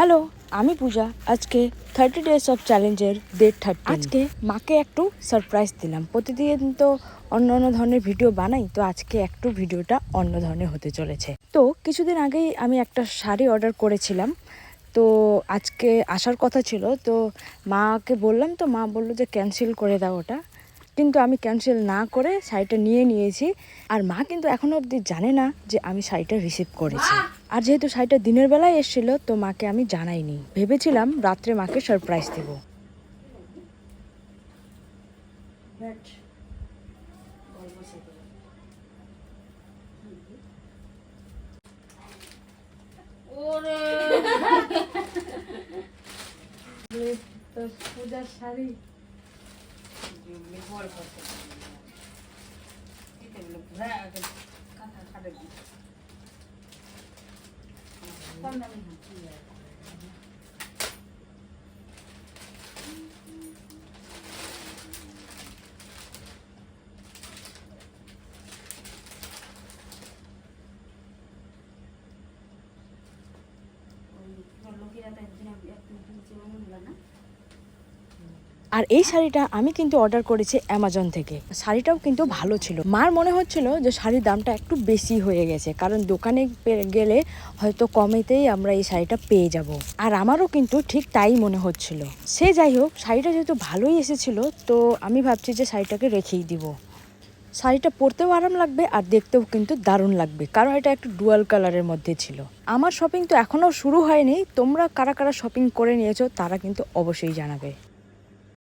Hello, আমি পূজা। আজকে 30 days of চ্যালেঞ্জের ডে 30। আজকে মাকে একটু সারপ্রাইজ দিলাম। প্রতিদিন তো অন্য অন্য ধরনের ভিডিও বানাই, তো আজকে একটু ভিডিওটা অন্য ধরনের হতে চলেছে। তো কিছুদিন আগেই আমি একটা শাড়ি অর্ডার করেছিলাম, তো আজকে আসার কথা ছিল। তো মাকে বললাম, তো মা বললো যে ক্যান্সেল করে দাও ওটা। কিন্তু আমি ক্যান্সেল না করে শাড়িটা নিয়েছি। আর মা কিন্তু এখনো অবধি জানে না যে আমি শাড়িটা রিসিভ করেছি। আর যেহেতু শাড়িটা দিনের বেলায় এসেছিল, তো মাকে আমি জানাইনি। ভেবেছিলাম রাত্রে মাকে সারপ্রাইজ দেবো। পূজার শাড়ি আর এই শাড়িটা আমি কিন্তু অর্ডার করেছি অ্যামাজন থেকে। শাড়িটাও কিন্তু ভালো ছিল। মার মনে হচ্ছিল যে শাড়ির দামটা একটু বেশি হয়ে গেছে, কারণ দোকানে গেলে হয়তো কমেতেই আমরা এই শাড়িটা পেয়ে যাব। আর আমারও কিন্তু ঠিক তাই মনে হচ্ছিল। সে যাই হোক, শাড়িটা যেহেতু ভালোই এসেছিল, তো আমি ভাবছি যে শাড়িটাকে রেখেই দিব। শাড়িটা পরতেও আরাম লাগবে আর দেখতেও কিন্তু দারুণ লাগবে, কারণ এটা একটু ডুয়াল কালারের মধ্যে ছিল। আমার শপিং তো এখনও শুরু হয়নি। তোমরা কারা কারা শপিং করে নিয়েছো তারা কিন্তু অবশ্যই জানাবে।